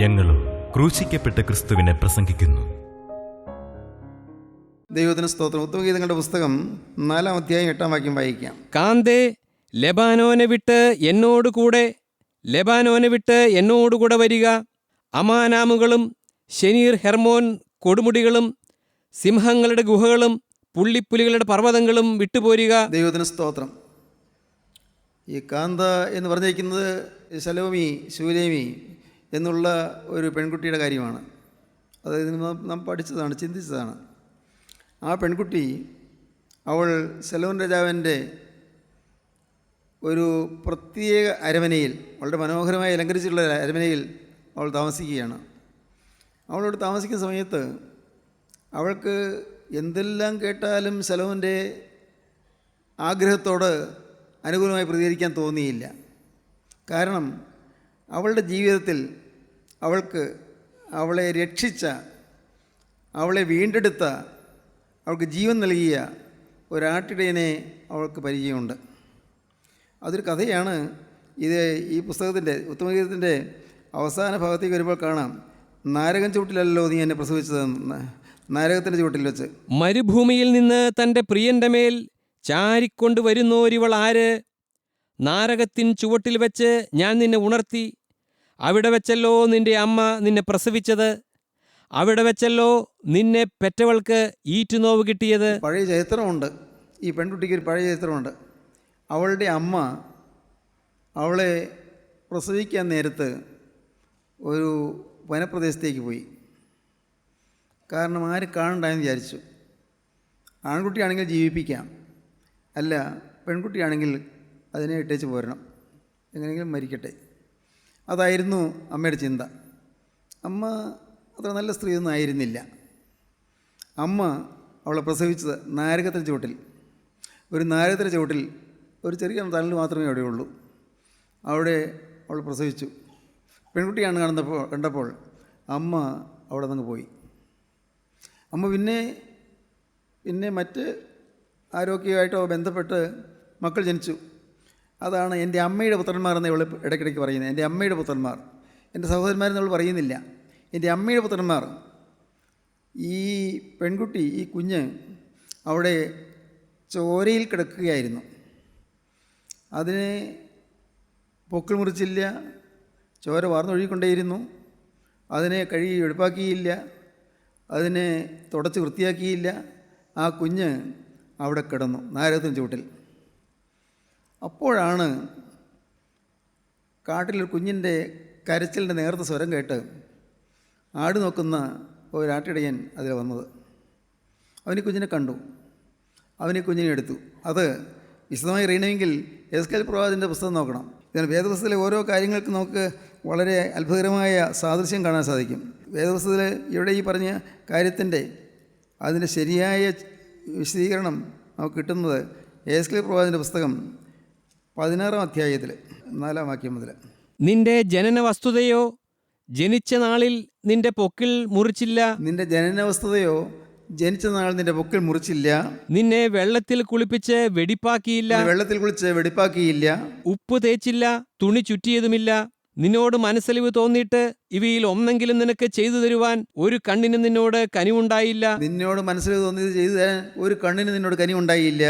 ഞങ്ങളും ക്രൂശിക്കപ്പെട്ട ക്രിസ്തുവിനെ പ്രസംഗിക്കുന്നു. ദൈവത്തിന് സ്തോത്രം. ഉത്തമഗീതങ്ങളുടെ പുസ്തകം 4-ാം അധ്യായം 8-ാം വാക്യം വായിക്കാം. കാന്തേ, ലെബാനോനെ വിട്ട് എന്നോടുകൂടെ വരിക. അമാനാമുകളും ശനീർ ഹെർമോൻ കൊടുമുടികളും സിംഹങ്ങളുടെ ഗുഹകളും പുള്ളിപ്പുലികളുടെ പർവ്വതങ്ങളും വിട്ടുപോരുക. ദൈവത്തിന് സ്തോത്രം. ഈ കാന്ത എന്ന് പറഞ്ഞിരിക്കുന്നത് ശൂലേമി എന്നുള്ള ഒരു പെൺകുട്ടിയുടെ കാര്യമാണ്. അതായത് നാം പഠിച്ചതാണ്, ചിന്തിച്ചതാണ്. ആ പെൺകുട്ടി അവൾ ശലോമോൻ രാജാവിൻ്റെ ഒരു പ്രത്യേക അരമനയിൽ, വളരെ മനോഹരമായി അലങ്കരിച്ചിട്ടുള്ള അരമനയിൽ അവൾ താമസിക്കുകയാണ്. അവളോട് താമസിക്കുന്ന സമയത്ത് അവൾക്ക് എന്തെല്ലാം കേട്ടാലും ശലോമോൻ്റെ ആഗ്രഹത്തോട് അനുകൂലമായി പ്രതികരിക്കാൻ തോന്നിയില്ല. കാരണം അവളുടെ ജീവിതത്തിൽ അവളെ രക്ഷിച്ച, അവളെ വീണ്ടെടുത്ത, അവൾക്ക് ജീവൻ നൽകിയ ഒരാട്ടിടയനെ അവൾക്ക് പരിചയമുണ്ട്. അതൊരു കഥയാണ്. ഈ പുസ്തകത്തിൻ്റെ ഉത്തമഗീതത്തിൻ്റെ അവസാന ഭാഗത്തേക്ക് വരുമ്പോൾ കാണാം, നാരകം ചുവട്ടിലല്ലോ നീ എന്നെ പ്രസവിച്ചതെന്ന്. നാരകത്തിൻ്റെ ചുവട്ടിൽ വെച്ച് മരുഭൂമിയിൽ നിന്ന് തൻ്റെ പ്രിയൻ്റെ മേൽ ചാരിക്കൊണ്ടുവരുന്നോരിവൾ ആര്? നാരകത്തിൻ ചുവട്ടിൽ വെച്ച് ഞാൻ നിന്നെ ഉണർത്തി. അവിടെ വെച്ചല്ലോ നിന്റെ അമ്മ നിന്നെ പ്രസവിച്ചത്. അവിടെ വെച്ചല്ലോ നിന്നെ പെറ്റവൾക്ക് ഈറ്റുനോവ് കിട്ടിയത്. പഴയ ചരിത്രമുണ്ട്. ഈ പെൺകുട്ടിക്ക് ഒരു പഴയ ചരിത്രമുണ്ട്. അവളുടെ അമ്മ അവളെ പ്രസവിക്കാൻ നേരത്ത് ഒരു വനപ്രദേശത്തേക്ക് പോയി. കാരണം ആരും കാണണ്ടായെന്ന് വിചാരിച്ചു. ആൺകുട്ടിയാണെങ്കിൽ ജീവിപ്പിക്കാം, അല്ല പെൺകുട്ടിയാണെങ്കിൽ അതിനെ ഇട്ടേച്ച് പോരണം, എങ്ങനെയെങ്കിലും മരിക്കട്ടെ. അതായിരുന്നു അമ്മയുടെ ചിന്ത. അമ്മ അത്ര നല്ല സ്ത്രീയൊന്നും ആയിരുന്നില്ല. അമ്മ അവളെ പ്രസവിച്ചത് നാരകത്തിൻ്റെ ചുവട്ടിൽ, നാരകത്തിൻ്റെ ചുവട്ടിൽ ഒരു ചെറിയ തണൽ മാത്രമേ അവിടെയുള്ളൂ. അവിടെ അവൾ പ്രസവിച്ചു. പെൺകുട്ടിയാണ് കണ്ടപ്പോൾ അമ്മ അവിടെ നിന്ന് പോയി. അമ്മ പിന്നെ മറ്റ് ആരോഗ്യമായിട്ടോ ബന്ധപ്പെട്ട് മക്കൾ ജനിച്ചു. അതാണ് എൻ്റെ അമ്മയുടെ പുത്രന്മാരെന്ന് ഇവൾ ഇടയ്ക്കിടയ്ക്ക് പറയുന്നത്. എൻ്റെ അമ്മയുടെ പുത്രന്മാർ, എൻ്റെ സഹോദരന്മാരെന്ന് അവൾ പറയുന്നില്ല. എൻ്റെ അമ്മയുടെ പുത്രന്മാർ. ഈ പെൺകുട്ടി, ഈ കുഞ്ഞ് അവിടെ ചോരയിൽ കിടക്കുകയായിരുന്നു. അതിനെ പൊക്കിൾ മുറിച്ചില്ല, ചോര വാർന്നൊഴുകിക്കൊണ്ടേയിരുന്നു. അതിനെ കഴുകി വെടുപ്പാക്കിയില്ല, അതിനെ തുടച്ച് വൃത്തിയാക്കിയില്ല. ആ കുഞ്ഞ് അവിടെ കിടന്നു നാരകത്തിന് ചുവട്ടിൽ. അപ്പോഴാണ് കാട്ടിലൊരു കുഞ്ഞിൻ്റെ കരച്ചിലിൻ്റെ നേർത്ത സ്വരം കേട്ട് ആട് നോക്കുന്ന ഒരാട്ടിടയൻ അതിൽ വന്നത്. അവന് കുഞ്ഞിനെ കണ്ടു, അവന് കുഞ്ഞിനെ എടുത്തു. അത് വിശദമായി അറിയണമെങ്കിൽ എസ്കേൽ പ്രവാചകൻ്റെ പുസ്തകം നോക്കണം. ഇതിന് വേദപുസ്തകത്തിലെ ഓരോ കാര്യങ്ങൾക്ക് നമുക്ക് വളരെ അത്ഭുതകരമായ സാദൃശ്യം കാണാൻ സാധിക്കും. വേദപുസ്തകത്തിൽ ഇവിടെ ഈ പറഞ്ഞ കാര്യത്തിൻ്റെ അതിൻ്റെ ശരിയായ വിശദീകരണം നമുക്ക് കിട്ടുന്നത് എസ്കേൽ പ്രവാചകൻ്റെ പുസ്തകം 16-ാം അധ്യായത്തിൽ 4-ാം വാക്യം മുതൽ. നിന്റെ ജനന വസ്തുതയോ ജനിച്ച നാളിൽ നിന്റെ പൊക്കിൾ മുറിച്ചില്ല. നിന്റെ ജനന വസ്തുതയോ ജനിച്ച നാൾ നിന്റെ പൊക്കിൾ മുറിച്ചില്ല. നിന്നെ വെള്ളത്തിൽ കുളിപ്പിച്ച് വെടിപ്പാക്കിയില്ല. ഉപ്പ് തേച്ചില്ല, തുണി ചുറ്റിയതുമില്ല. നിന്നോട് മനസ്സലിവ് തോന്നിയിട്ട് ഇവയിൽ ഒന്നെങ്കിലും നിനക്ക് ചെയ്തു തരുവാൻ ഒരു കണ്ണിന് നിന്നോട് കനിവുണ്ടായില്ല. നിന്നോട് മനസ്സലിവ് തോന്നിയത് ചെയ്തു തരാൻ ഒരു കണ്ണിന് നിന്നോട് കനിവുണ്ടായില്ല.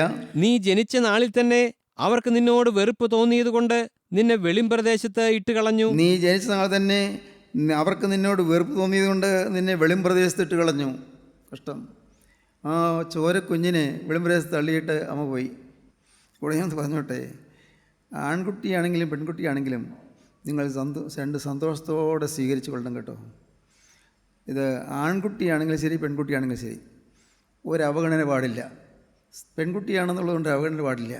നീ ജനിച്ച നാളിൽ തന്നെ അവർക്ക് നിന്നോട് വെറുപ്പ് തോന്നിയതുകൊണ്ട് നിന്നെ വെളിമ്പ്രദേശത്ത് ഇട്ടുകളഞ്ഞു. നീ ജനിച്ച നാൾ തന്നെ അവർക്ക് നിന്നോട് വെറുപ്പ് തോന്നിയതുകൊണ്ട് നിന്നെ വെളിമ്പ്രദേശത്ത് ഇട്ട് കളഞ്ഞു. കഷ്ടം. ആ ചോരക്കുഞ്ഞിനെ വെളിമ്പ്രദേശത്ത് തള്ളിയിട്ട് അമ്മ പോയി. കൂടെ ഞാൻ പറഞ്ഞോട്ടെ, ആൺകുട്ടിയാണെങ്കിലും പെൺകുട്ടിയാണെങ്കിലും നിങ്ങൾ രണ്ട് സന്തോഷത്തോടെ സ്വീകരിച്ചു കൊള്ളണം കേട്ടോ. ഇത് ആൺകുട്ടിയാണെങ്കിലും ശരി, പെൺകുട്ടിയാണെങ്കിലും ശരി, ഒരവഗണന പാടില്ല. പെൺകുട്ടിയാണെന്നുള്ളതുകൊണ്ട് അവഗണന പാടില്ല.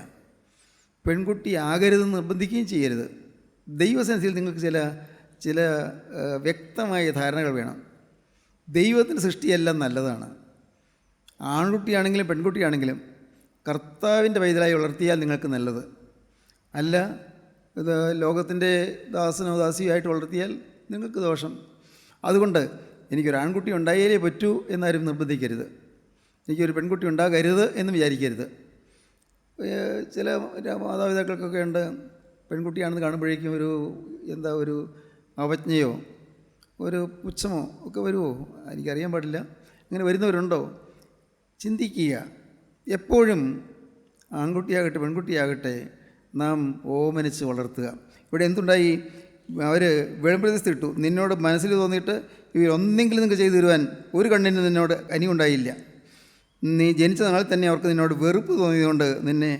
പെൺകുട്ടി ആകരുതെന്ന് നിർബന്ധിക്കുകയും ചെയ്യരുത്. ദൈവസന്നിധിയിൽ നിങ്ങൾക്ക് ചില വ്യക്തമായ ധാരണകൾ വേണം. ദൈവത്തിൻ്റെ സൃഷ്ടിയെല്ലാം നല്ലതാണ്. ആൺകുട്ടിയാണെങ്കിലും പെൺകുട്ടിയാണെങ്കിലും കർത്താവിൻ്റെ പൈതലായി വളർത്തിയാൽ നിങ്ങൾക്ക് നല്ലത്. അല്ല, ഇത് ലോകത്തിൻ്റെ ദാസനോ ദാസിയായിട്ട് വളർത്തിയാൽ നിങ്ങൾക്ക് ദോഷം. അതുകൊണ്ട് എനിക്കൊരു ആൺകുട്ടി ഉണ്ടായാലേ പറ്റൂ എന്നാരും നിർബന്ധിക്കരുത്. എനിക്കൊരു പെൺകുട്ടി ഉണ്ടാകരുത് എന്ന് വിചാരിക്കരുത്. ചില മാതാപിതാക്കൾക്കൊക്കെ ഉണ്ട്, പെൺകുട്ടിയാണെന്ന് കാണുമ്പോഴേക്കും ഒരു അവജ്ഞയോ ഒരു പുച്ഛമോ ഒക്കെ വരുമോ? എനിക്കറിയാൻ പാടില്ല. അങ്ങനെ വരുന്നവരുണ്ടോ? ചിന്തിക്കുക. എപ്പോഴും ആൺകുട്ടിയാകട്ടെ പെൺകുട്ടിയാകട്ടെ നാം ഓമനിച്ച് വളർത്തുക. ഇവിടെ എന്തുണ്ടായി? അവർ വെളിപ്രദേശത്ത് ഇട്ടു. നിന്നോട് മനസ്സിൽ തോന്നിയിട്ട് ഇവരൊന്നെങ്കിലും നിങ്ങൾക്ക് ചെയ്തു തരുവാൻ ഒരു കണ്ണിന് നിന്നോട് കനിവുണ്ടായില്ല. നീ ജനിച്ച നാളിൽ തന്നെ അവർക്ക് നിന്നോട് വെറുപ്പ് തോന്നിയതുകൊണ്ട് നിന്നെ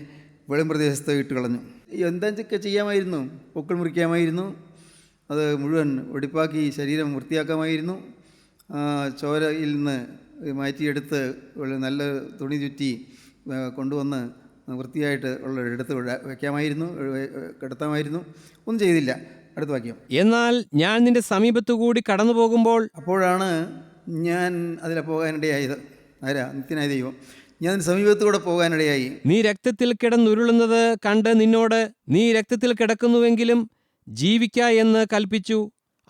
വെളിപ്രദേശത്ത് ഇട്ട് കളഞ്ഞു. എന്തൊക്കെ ചെയ്യാമായിരുന്നു? പൊക്കൾ മുറിക്കാമായിരുന്നു, അത് മുഴുവൻ വെടിപ്പാക്കി ശരീരം വൃത്തിയാക്കാമായിരുന്നു, ചോരയിൽ നിന്ന് മാറ്റിയെടുത്ത് നല്ല തുണി ചുറ്റി കൊണ്ടുവന്ന് വൃത്തിയായിട്ട് ഉള്ള എടുത്ത് വയ്ക്കാമായിരുന്നു, കിടത്താമായിരുന്നു. ഒന്നും ചെയ്തില്ല. അടുത്ത വാക്യം. എന്നാൽ ഞാൻ നിന്റെ സമീപത്തുകൂടി കടന്നു പോകുമ്പോൾ. അപ്പോഴാണ് ഞാൻ അതിലെ പോകാനിടയായത്. ആരാ? നിത്യനായ ദൈവം. ഞാൻ സമീപത്തുകൂടെ പോകാനിടയായി. നീ രക്തത്തിൽ കിടന്നുരുളുന്നത് കണ്ട് നിന്നോട്, നീ രക്തത്തിൽ കിടക്കുന്നുവെങ്കിലും ജീവിക്ക എന്ന് കൽപ്പിച്ചു.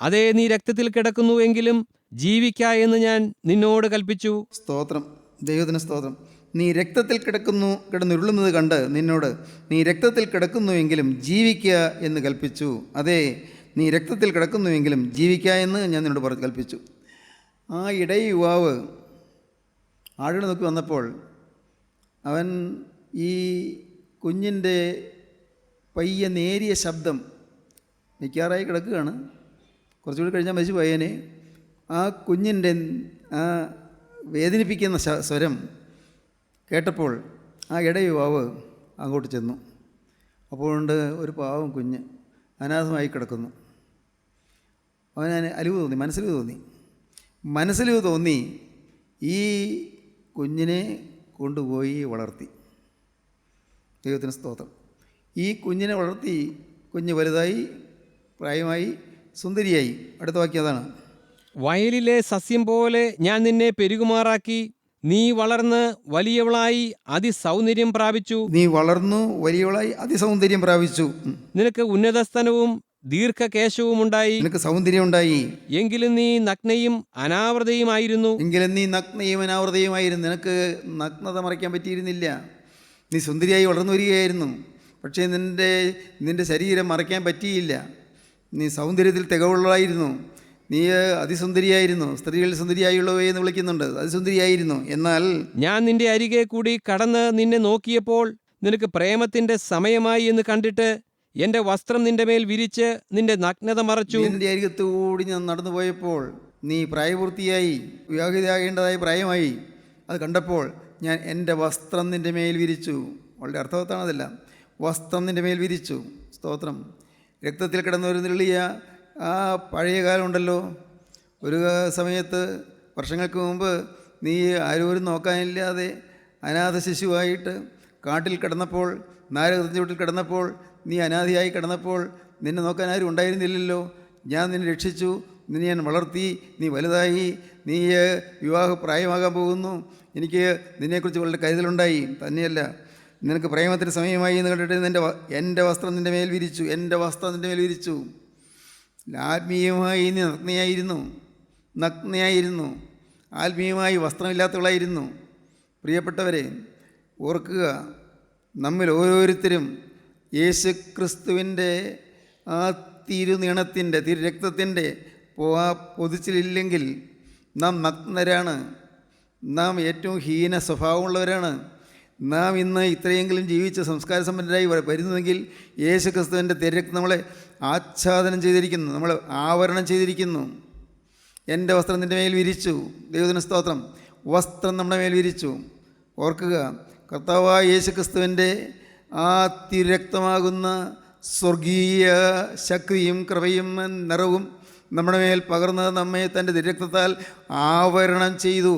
അതേ, നീ രക്തത്തിൽ കിടക്കുന്നുവെങ്കിലും ജീവിക്ക എന്ന് ഞാൻ നിന്നോട് കൽപ്പിച്ചു. സ്തോത്രം, ദൈവത്തിന് സ്തോത്രം. നീ രക്തത്തിൽ കിടന്നുരുളുന്നത് കണ്ട് നിന്നോട്, നീ രക്തത്തിൽ കിടക്കുന്നുവെങ്കിലും ജീവിക്കുക എന്ന് കൽപ്പിച്ചു. അതെ, നീ രക്തത്തിൽ കിടക്കുന്നുവെങ്കിലും ജീവിക്കുക എന്ന് ഞാൻ നിന്നോട് കൽപ്പിച്ചു. ആ ഇടയ യുവാവ് ആടുകൾ നോക്കി വന്നപ്പോൾ അവൻ ഈ കുഞ്ഞിൻ്റെ പയ്യെ നേരിയ ശബ്ദം, നിൽക്കാറായി കിടക്കുകയാണ്, കുറച്ചുകൂടി കഴിഞ്ഞാൽ മരിച്ചു പയ്യനെ, ആ കുഞ്ഞിൻ്റെ ആ വേദനിപ്പിക്കുന്ന സ്വരം കേട്ടപ്പോൾ ആ ഇടയുവാവ് അങ്ങോട്ട് ചെന്നു. അപ്പോഴുണ്ട് ഒരു പാവം കുഞ്ഞ് അനാഥമായി കിടക്കുന്നു. അവന് അലിവ് തോന്നി, മനസ്സിലിവ് തോന്നി. ഈ കുഞ്ഞിനെ കൊണ്ടുപോയി വളർത്തി. ദൈവത്തിന് സ്തോത്രം. ഈ കുഞ്ഞിനെ വളർത്തി, കുഞ്ഞ് വലുതായി, പ്രായമായി, സുന്ദരിയായി. അടുത്ത വാക്യം അതാണ്. വയലിലെ സസ്യം പോലെ ഞാൻ നിന്നെ പെരുകുമാറാക്കി. നീ വളർന്ന് വലിയവളായി അതിസൗന്ദര്യം പ്രാപിച്ചു. നീ വളർന്നു വലിയവളായി അതിസൗന്ദര്യം പ്രാപിച്ചു. നിനക്ക് ഉന്നതസ്ഥനവും ദീർഘകേശവും ഉണ്ടായി. നിനക്ക് സൗന്ദര്യം ഉണ്ടായി. എങ്കിലും നീ നഗ്നയും അനാവൃതയുമായിരുന്നു. നിനക്ക് നഗ്നത മറയ്ക്കാൻ പറ്റിയിരുന്നില്ല. നീ സുന്ദരിയായി വളർന്നു വരികയായിരുന്നു. പക്ഷേ നിന്റെ ശരീരം മറയ്ക്കാൻ പറ്റിയില്ല. നീ സൗന്ദര്യത്തിൽ തികവുള്ളതായിരുന്നു. നീ അതിസുന്ദരിയായിരുന്നു. സ്ത്രീകൾ സുന്ദരിയായുള്ളവേ എന്ന് വിളിക്കുന്നുണ്ട്. അതിസുന്ദരിയായിരുന്നു. എന്നാൽ ഞാൻ നിന്റെ അരികെ കൂടി കടന്ന് നിന്നെ നോക്കിയപ്പോൾ നിനക്ക് പ്രേമത്തിന്റെ സമയമായി എന്ന് കണ്ടിട്ട് എന്റെ വസ്ത്രം നിന്റെ മേൽ വിരിച്ച് നിന്റെ നഗ്നത മറച്ചു. നിന്റെ അരികത്തുകൂടി ഞാൻ നടന്നു പോയപ്പോൾ നീ പ്രായപൂർത്തിയായി, വിവാഹിതയാകേണ്ടതായ പ്രായമായി. അത് കണ്ടപ്പോൾ ഞാൻ എൻ്റെ വസ്ത്രം നിന്റെ മേൽ വിരിച്ചു. വളരെ അർത്ഥവത്താണതല്ല. വസ്ത്രം നിന്റെ മേൽ വിരിച്ചു. സ്തോത്രം. രക്തത്തിൽ കിടന്നൊരു നെള്ളിയ ആ പഴയ കാലം ഉണ്ടല്ലോ. ഒരു സമയത്ത് വർഷങ്ങൾക്ക് മുമ്പ് നീ ആരോരും നോക്കാനില്ലാതെ അനാഥ ശിശുവായിട്ട് കാട്ടിൽ കിടന്നപ്പോൾ, നാരകത്തിൻ്റെ കിടന്നപ്പോൾ, നീ അനാഥയായി കിടന്നപ്പോൾ നിന്നെ നോക്കാൻ ആരും ഉണ്ടായിരുന്നില്ലല്ലോ. ഞാൻ നിന്നെ രക്ഷിച്ചു, നിന്നെ ഞാൻ വളർത്തി, നീ വലുതായി, നീ വിവാഹപ്രായമാകാൻ പോകുന്നു. എനിക്ക് നിന്നെക്കുറിച്ച് വളരെ കരുതലുണ്ടായി. തന്നെയല്ല, നിനക്ക് പ്രേമത്തിന് സമയമായി എന്ന് കണ്ടിട്ട് എൻ്റെ വസ്ത്രം നിൻ്റെ മേൽ വിരിച്ചു. എൻ്റെ വസ്ത്രം നിൻ്റെ മേൽ വിരിച്ചു. ആത്മീയമായി നീ നഗ്നയായിരുന്നു. ആത്മീയമായി വസ്ത്രമില്ലാത്തവളായിരുന്നു. പ്രിയപ്പെട്ടവരെ, ഓർക്കുക, നമ്മിൽ ഓരോരുത്തരും യേശു ക്രിസ്തുവിൻ്റെ ആ തിരുനീണത്തിൻ്റെ തിരുരക്തത്തിൻ്റെ പൊതിച്ചിലില്ലെങ്കിൽ നാം നഗ്നരാണ്. നാം ഏറ്റവും ഹീന സ്വഭാവമുള്ളവരാണ്. നാം ഇന്ന് ഇത്രയെങ്കിലും ജീവിച്ച് സംസ്കാര സമ്പന്നരായി വരുന്നതെങ്കിൽ യേശു ക്രിസ്തുവിൻ്റെ തിരുരക്തം നമ്മളെ ആച്ഛാദനം ചെയ്തിരിക്കുന്നു, നമ്മളെ ആവരണം ചെയ്തിരിക്കുന്നു. എൻ്റെ വസ്ത്രം നിൻ്റെ മേൽ വിരിച്ചു. ദൈവത്തിന് സ്തോത്രം. വസ്ത്രം നമ്മുടെ മേൽ വിരിച്ചു. ഓർക്കുക, കർത്താവായ യേശു ക്രിസ്തുവിൻ്റെ ആ തിരുരക്തമാകുന്ന സ്വർഗീയ ശക്തിയും കൃപയും നിറവും നമ്മുടെ മേൽ പകർന്ന് നമ്മെ തൻ്റെ തിരുരക്തത്താൽ ആവരണം ചെയ്തു.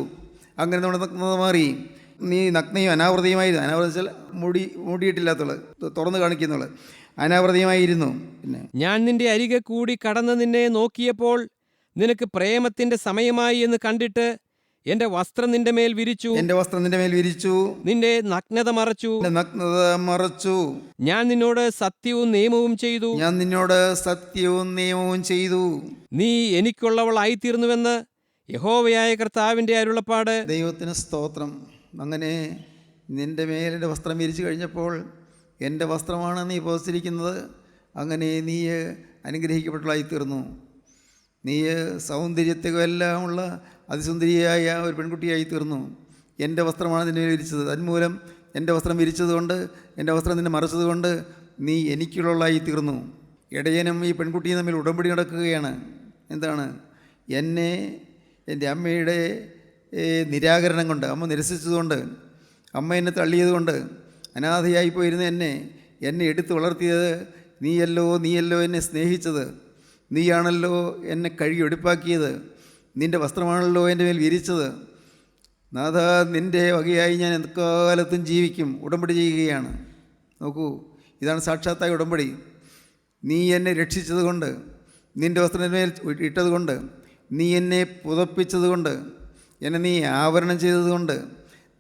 അങ്ങനെ നമ്മുടെ നഗ്നത മാറി. നീ നഗ്നയും അനാവൃതയുമായിരുന്നു. അനാവൃതം വെച്ചാൽ മൂടിയിട്ടില്ലാത്തവൾ, തുറന്ന് കാണിക്കുന്നവൾ, അനാവൃതയുമായിരുന്നു. പിന്നെ ഞാൻ നിന്റെ അരികെ കൂടി കടന്ന് നിന്നെ നോക്കിയപ്പോൾ നിനക്ക് പ്രേമത്തിന്റെ സമയമായി എന്ന് കണ്ടിട്ട് എന്റെ വസ്ത്രം നിന്റെ മേൽ വിരിച്ചു. എൻ്റെ വസ്ത്രം നിന്റെ മേൽ വിരിച്ചു. നിന്റെ നഗ്നത മറച്ചു. നഗ്നത മറച്ചു. ഞാൻ നിന്നോട് സത്യവും നിയമവും ചെയ്തു. നീ എനിക്കുള്ളവളായിത്തീർന്നുവെന്ന് യഹോവയായ കർത്താവിൻ്റെ അരുളപ്പാട്. ദൈവത്തിന് സ്തോത്രം. അങ്ങനെ നിന്റെ മേലെ വസ്ത്രം വിരിച്ചു കഴിഞ്ഞപ്പോൾ എൻ്റെ വസ്ത്രമാണ് നീ പോസിച്ചിരിക്കുന്നത്. അങ്ങനെ നീ അനുഗ്രഹിക്കപ്പെട്ടവളായിത്തീർന്നു. നീ സൗന്ദര്യത്തെല്ലാമുള്ള അതിസുന്ദരിയായ ഒരു പെൺകുട്ടിയായി തീർന്നു. എൻ്റെ വസ്ത്രമാണ് നിന്നെ വിരിച്ചത്. തന്മൂലം എൻ്റെ വസ്ത്രം വിരിച്ചതുകൊണ്ട്, എൻ്റെ വസ്ത്രം നിന്നെ മറച്ചതുകൊണ്ട് നീ എനിക്കുള്ളവളായി തീർന്നു. ഇടയനും ഈ പെൺകുട്ടിയും തമ്മിൽ ഉടമ്പടി നടക്കുകയാണ്. എന്താണ്? എന്നെ എൻ്റെ അമ്മയുടെ നിരാകരണം കൊണ്ട്, അമ്മ നിരസിച്ചതുകൊണ്ട്, അമ്മ എന്നെ തള്ളിയതുകൊണ്ട്, അനാഥയായി പോയിരുന്ന എന്നെ എടുത്ത് വളർത്തിയത് നീയല്ലോ എന്നെ സ്നേഹിച്ചത്, നീയാണല്ലോ എന്നെ കഴുകി വെടിപ്പാക്കിയത്, നിൻ്റെ വസ്ത്രമാണല്ലോ എൻ്റെ മേൽ വിരിച്ചത്. നാഥ, നിൻ്റെ വകയായി ഞാൻ എക്കാലത്തും ജീവിക്കും. ഉടമ്പടി ചെയ്യുകയാണ്. നോക്കൂ, ഇതാണ് സാക്ഷാത്തായ ഉടമ്പടി. നീ എന്നെ രക്ഷിച്ചതുകൊണ്ട്, നിൻ്റെ വസ്ത്രത്തിന്മേൽ ഇട്ടതുകൊണ്ട്, നീ എന്നെ പുതപ്പിച്ചതുകൊണ്ട്, എന്നെ നീ ആവരണം ചെയ്തതുകൊണ്ട്,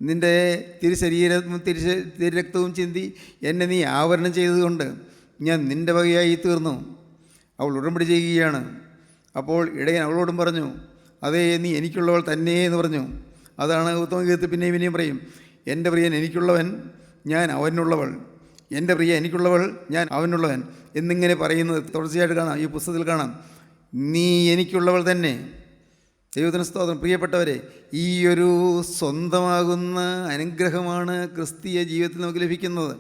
നിൻ്റെ തിരുരക്തവും ചിന്തി എന്നെ നീ ആവരണം ചെയ്തതുകൊണ്ട് ഞാൻ നിൻ്റെ വകയായി തീർന്നു. അവൾ ഉടമ്പടി ചെയ്യുകയാണ്. അപ്പോൾ ഇടയൻ അവളോടും പറഞ്ഞു, അതേ, നീ എനിക്കുള്ളവൾ തന്നെ എന്ന് പറഞ്ഞു. അതാണ് ഉത്തമഗീതത്തിൽ പിന്നെയും പറയും, എൻ്റെ പ്രിയൻ എനിക്കുള്ളവൻ, ഞാൻ അവനുള്ളവൾ, എൻ്റെ പ്രിയ എനിക്കുള്ളവൾ, ഞാൻ അവനുള്ളവൻ എന്നിങ്ങനെ പറയുന്നത് തുടർച്ചയായിട്ട് കാണാം. ഈ പുസ്തകത്തിൽ കാണാം. നീ എനിക്കുള്ളവൾ തന്നെ. ദൈവത്തിന് സ്തോത്രം. പ്രിയപ്പെട്ടവരെ, ഈ ഒരു സ്വന്തമാകുന്ന അനുഗ്രഹമാണ് ക്രിസ്തീയ ജീവിതത്തിൽ നമുക്ക് ലഭിക്കുന്നത്.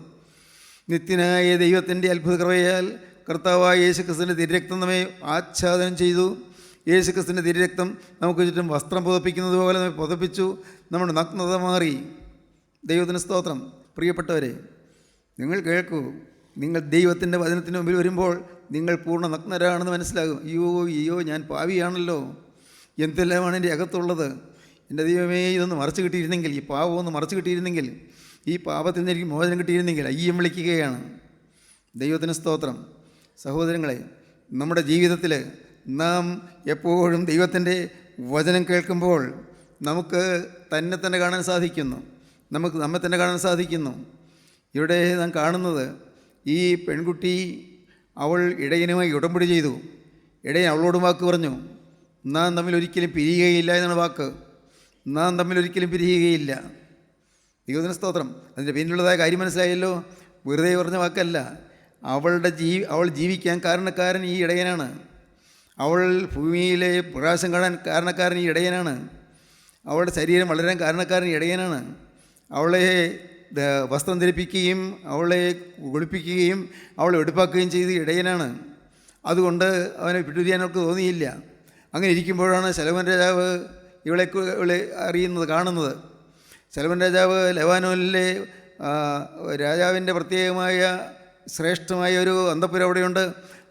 നിത്യനായ ദൈവത്തിൻ്റെ അത്ഭുത കൃപയാൽ കർത്താവായ യേശുക്രിസ്തുവിൻ്റെ തിരുരക്തം നമ്മെ ആച്ഛാദനം ചെയ്തു. യേശുക്രിസ്തുവിൻ്റെ തിരുരക്തം നമുക്ക് ചുറ്റും വസ്ത്രം പുതപ്പിക്കുന്നത് പോലെ നമ്മെ പുതപ്പിച്ചു. നമ്മുടെ നഗ്നത മാറി. ദൈവത്തിന് സ്തോത്രം. പ്രിയപ്പെട്ടവരെ, നിങ്ങൾ കേൾക്കൂ. നിങ്ങൾ ദൈവത്തിൻ്റെ വചനത്തിന് മുമ്പിൽ വരുമ്പോൾ നിങ്ങൾ പൂർണ്ണ നഗ്നരാണെന്ന് മനസ്സിലാകും. അയ്യോ ഞാൻ പാപിയാണല്ലോ, എന്തെല്ലാമാണ് എൻ്റെ അകത്തുള്ളത്, എൻ്റെ ദൈവമേ ഇതൊന്ന് മറച്ചു കിട്ടിയിരുന്നെങ്കിൽ, ഈ പാപം ഒന്ന് മറച്ചു കിട്ടിയിരുന്നെങ്കിൽ, ഈ പാപത്തിൽ നിന്ന് എനിക്ക് മോചനം കിട്ടിയിരുന്നെങ്കിൽ അയ്യം വിളിക്കുകയാണ്. ദൈവത്തിന് സ്തോത്രം. സഹോദരങ്ങളെ, നമ്മുടെ ജീവിതത്തിൽ നാം എപ്പോഴും ദൈവത്തിൻ്റെ വചനം കേൾക്കുമ്പോൾ നമുക്ക് തന്നെ കാണാൻ സാധിക്കുന്നു. നമുക്ക് നമ്മെ തന്നെ കാണാൻ സാധിക്കുന്നു. ഇവിടെ നാം കാണുന്നത്, ഈ പെൺകുട്ടി അവൾ ഇടയനുമായി ഉടമ്പടി ചെയ്തു. ഇടയൻ അവളോടും വാക്ക് പറഞ്ഞു, നാം തമ്മിൽ ഒരിക്കലും പിരിയുകയില്ല എന്നാണ് വാക്ക്. നാം തമ്മിൽ ഒരിക്കലും പിരിയുകയില്ല. ദൈവത്തിന് സ്തോത്രം. അതിൻ്റെ പിന്നിലുള്ളതായ കാര്യം മനസ്സിലായല്ലോ. വെറുതെ പറഞ്ഞ വാക്കല്ല. അവൾ ജീവിക്കാൻ കാരണക്കാരൻ ഈ ഇടയനാണ്. അവൾ ഭൂമിയിലെ പ്രകാശം കാണാൻ കാരണക്കാരൻ ഈ ഇടയനാണ്. അവളുടെ ശരീരം വളരാൻ കാരണക്കാരൻ ഈ ഇടയനാണ്. അവളെ വസ്ത്രം ധരിപ്പിക്കുകയും അവളെ കുളിപ്പിക്കുകയും അവളെ വെടിപ്പാക്കുകയും ചെയ്ത് ഇടയനാണ്. അതുകൊണ്ട് അവനെ വിട്ടുപിരിയാനവർക്ക് തോന്നിയില്ല. അങ്ങനെ ഇരിക്കുമ്പോഴാണ് ശലോമോൻ രാജാവ് ഇവളെ അറിയുന്നത്, കാണുന്നത്. ശലോമോൻ രാജാവ് ലെബാനോനിലെ രാജാവിൻ്റെ പ്രത്യേകമായ ശ്രേഷ്ഠമായ ഒരു അന്തഃപുരം അവിടെയുണ്ട്.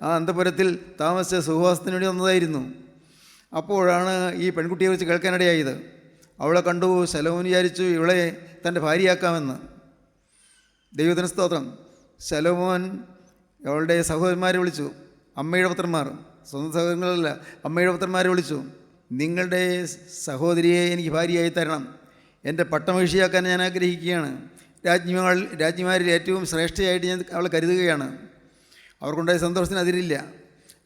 ആ അന്തഃപുരത്തിൽ താമസിച്ച സുഖവാസത്തിന് വേണ്ടി വന്നതായിരുന്നു. അപ്പോഴാണ് ഈ പെൺകുട്ടിയെ വെച്ച് കേൾക്കാനിടയായത്. അവളെ കണ്ടു. ശലോമോൻ വിചാരിച്ചു ഇവളെ തൻ്റെ ഭാര്യയാക്കാമെന്ന്. ദൈവത്തിന് സ്തോത്രം. ശലോമോൻ അവളുടെ സഹോദരന്മാരെ വിളിച്ചു, അമ്മയുടെ പുത്രന്മാർ, സ്വന്തം സഹോദരങ്ങളല്ല, അമ്മയുടെ പുത്രന്മാരെ വിളിച്ചു. നിങ്ങളുടെ സഹോദരിയെ എനിക്ക് ഭാര്യയായി തരണം. എൻ്റെ പട്ടമഹിഷിയാക്കാൻ ഞാൻ ആഗ്രഹിക്കുകയാണ്. രാജ്ഞിമാരിൽ ഏറ്റവും ശ്രേഷ്ഠയായിട്ട് ഞാൻ അവളെ കരുതുകയാണ്. അവർക്കുണ്ടായ സന്തോഷത്തിന് അതിരില്ല.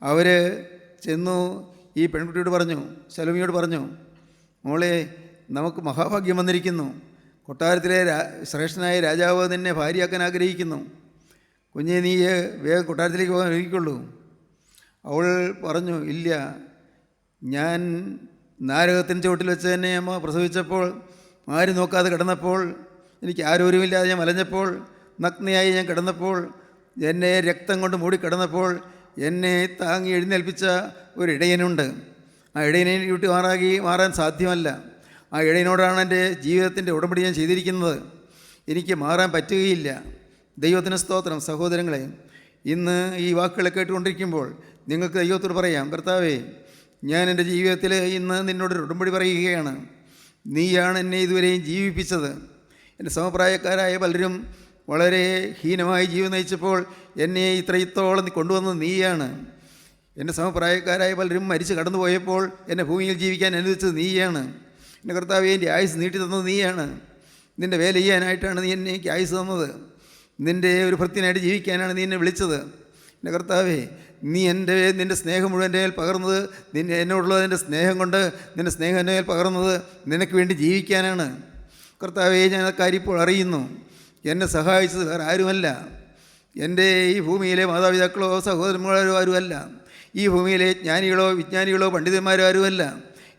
അവർ ചെന്നു ഈ പെൺകുട്ടിയോട് പറഞ്ഞു, ശലോമിയോട് പറഞ്ഞു, മോളെ, നമുക്ക് മഹാഭാഗ്യം വന്നിരിക്കുന്നു. കൊട്ടാരത്തിലെ ശ്രേഷ്ഠനായ രാജാവ് നിന്നെ ഭാര്യയാക്കാൻ ആഗ്രഹിക്കുന്നു. കുഞ്ഞെ, നീ വേഗം കൊട്ടാരത്തിലേക്ക് പോകാൻ ഒരുക്കുള്ളൂ. അവൾ പറഞ്ഞു, ഇല്ല, ഞാൻ നാരകത്തിൻ്റെ ചുവട്ടിൽ വെച്ച് തന്നെ അമ്മ പ്രസവിച്ചപ്പോൾ, ആരും നോക്കാതെ കിടന്നപ്പോൾ, എനിക്ക് ആരോരുമില്ലാതെ ഞാൻ വലഞ്ഞപ്പോൾ, നഗ്നയായി ഞാൻ കിടന്നപ്പോൾ, എന്നെ രക്തം കൊണ്ട് മൂടിക്കിടന്നപ്പോൾ എന്നെ താങ്ങി എഴുന്നേൽപ്പിച്ച ഒരു ഇടയനുണ്ട്. ആ ഇടയനെ വിട്ട് മാറാൻ സാധ്യമല്ല. ആ ഇടയനോടാണ് എൻ്റെ ജീവിതത്തിൻ്റെ ഉടമ്പടി ഞാൻ ചെയ്തിരിക്കുന്നത്. എനിക്ക് മാറാൻ പറ്റുകയില്ല. ദൈവത്തിന് സ്തോത്രം. സഹോദരങ്ങളെ, ഇന്ന് ഈ വാക്കുകളെ കേട്ടുകൊണ്ടിരിക്കുമ്പോൾ നിങ്ങൾക്ക് ദൈവത്തോട് പറയാം, കർത്താവേ, ഞാൻ എൻ്റെ ജീവിതത്തിൽ ഇന്ന് നിന്നോടൊരു ഉടമ്പടി പറയുകയാണ്. നീയാണ് എന്നെ ഇതുവരെയും ജീവിപ്പിച്ചത്. എൻ്റെ സമപ്രായക്കാരായ പലരും വളരെ ഹീനമായി ജീവിതം നയിച്ചപ്പോൾ എന്നെ ഇത്രത്തോളം കൊണ്ടുവന്നത് നീയാണ്. എൻ്റെ സമപ്രായക്കാരായ പലരും മരിച്ച് കടന്നു പോയപ്പോൾ എന്നെ ഭൂമിയിൽ ജീവിക്കാൻ അനുവദിച്ചത് നീയാണ്. എൻ്റെ കർത്താവേ, എൻ്റെ ആയുസ് നീട്ടി തന്നത് നീയാണ്. നിൻ്റെ വേല ചെയ്യാനായിട്ടാണ് നീ എന്നെ എനിക്ക് ആയുസ് തന്നത്. നിൻ്റെ ഒരു ഭൃത്യനായിട്ട് ജീവിക്കാനാണ് നീ എന്നെ വിളിച്ചത്. എൻ്റെ കർത്താവേ, നീ നിൻ്റെ സ്നേഹം മുഴുവൻ എൻ്റെ മേൽ പകർന്നത്, എന്നോടുള്ളത് എൻ്റെ സ്നേഹം കൊണ്ട് നിൻ്റെ സ്നേഹം എൻ്റെ മേൽ പകർന്നത് നിനക്ക് വേണ്ടി ജീവിക്കാനാണ്. കർത്താവേ, ഞാൻ ആ കാര്യം ഇപ്പോൾ അറിയുന്നു. എന്നെ സഹായിച്ചത് വേറെ ആരുമല്ല. എൻ്റെ ഈ ഭൂമിയിലെ മാതാപിതാക്കളോ സഹോദരന്മാരോ ആരുമല്ല. ഈ ഭൂമിയിലെ ജ്ഞാനികളോ വിജ്ഞാനികളോ പണ്ഡിതന്മാരോ ആരുമല്ല.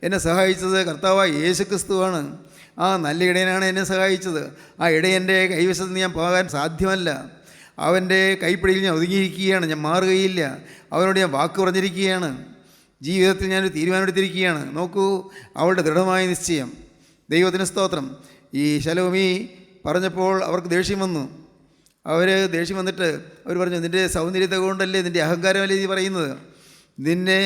എന്നെ സഹായിച്ചത് കർത്താവായ യേശുക്രിസ്തുവാണ്. ആ നല്ല ഇടയനാണ് എന്നെ സഹായിച്ചത്. ആ ഇടയൻ്റെ കൈവശത്ത് നിന്ന് ഞാൻ പോകാൻ സാധ്യമല്ല. അവൻ്റെ കൈപ്പിടിയിൽ ഞാൻ ഒതുങ്ങിയിരിക്കുകയാണ്. ഞാൻ മാറുകയില്ല. അവനോട് ഞാൻ വാക്ക് പറഞ്ഞിരിക്കുകയാണ്. ജീവിതത്തിൽ ഞാനൊരു തീരുമാനമെടുത്തിരിക്കുകയാണ്. നോക്കൂ, അവളുടെ ദൃഢമായ നിശ്ചയം. ദൈവത്തിന് സ്തോത്രം. ഈ ശലോമി പറഞ്ഞപ്പോൾ അവർക്ക് ദേഷ്യം വന്നു. ദേഷ്യം വന്നിട്ട് അവർ പറഞ്ഞു, നിൻ്റെ സൗന്ദര്യത്തെ കൊണ്ടല്ലേ, നിൻ്റെ അഹങ്കാരമല്ലേ നീ പറയുന്നത്? നിന്നെ